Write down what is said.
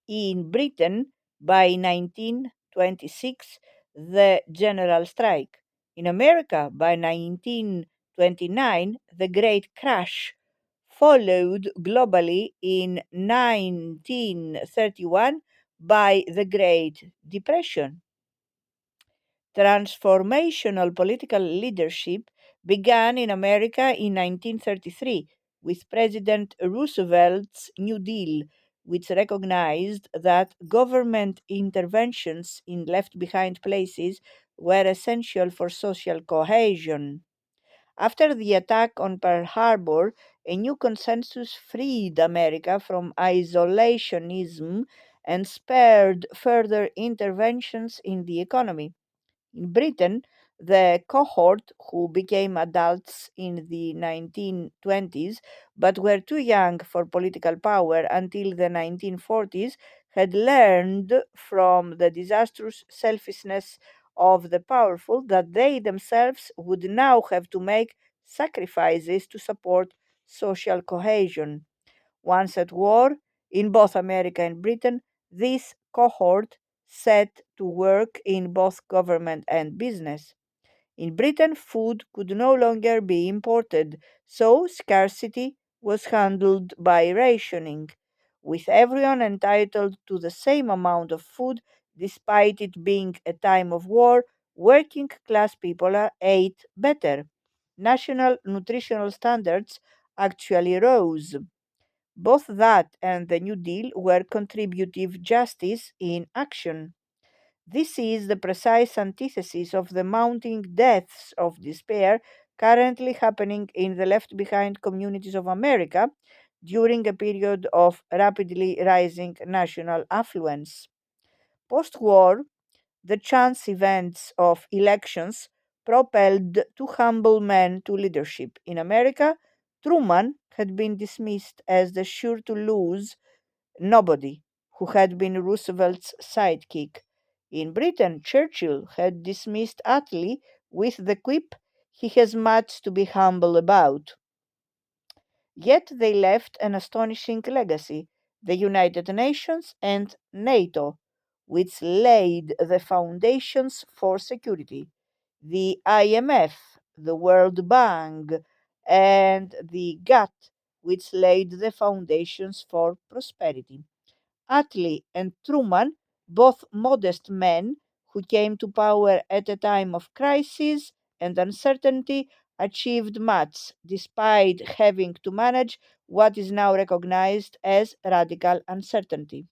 In Britain, by 1926, the general strike. In America, by 1929, the Great Crash, followed globally in 1931 by the Great Depression. Transformational political leadership began in America in 1933 with President Roosevelt's New Deal, which recognized that government interventions in left behind places were essential for social cohesion. After the attack on Pearl Harbor, a new consensus freed America from isolationism and spurred further interventions in the economy. In Britain, the cohort who became adults in the 1920s but were too young for political power until the 1940s had learned from the disastrous selfishness of the powerful that they themselves would now have to make sacrifices to support social cohesion. Once at war, in both America and Britain, this cohort set to work in both government and business. In Britain, food could no longer be imported, so scarcity was handled by rationing, with everyone entitled to the same amount of food despite it being a time of war. Working class people ate better. National nutritional standards actually rose. Both that and the New Deal were contributive justice in action. This is the precise antithesis of the mounting deaths of despair currently happening in the left behind communities of America during a period of rapidly rising national affluence. Post war, the chance events of elections propelled two humble men to leadership. In America, Truman had been dismissed as the sure to lose nobody, who had been Roosevelt's sidekick. In Britain, Churchill had dismissed Attlee with the quip, "He has much to be humble about." Yet they left an astonishing legacy: the United Nations and NATO, which laid the foundations for security, the IMF, the World Bank, and the GATT, which laid the foundations for prosperity. Attlee and Truman, both modest men who came to power at a time of crisis and uncertainty, achieved much despite having to manage what is now recognized as radical uncertainty.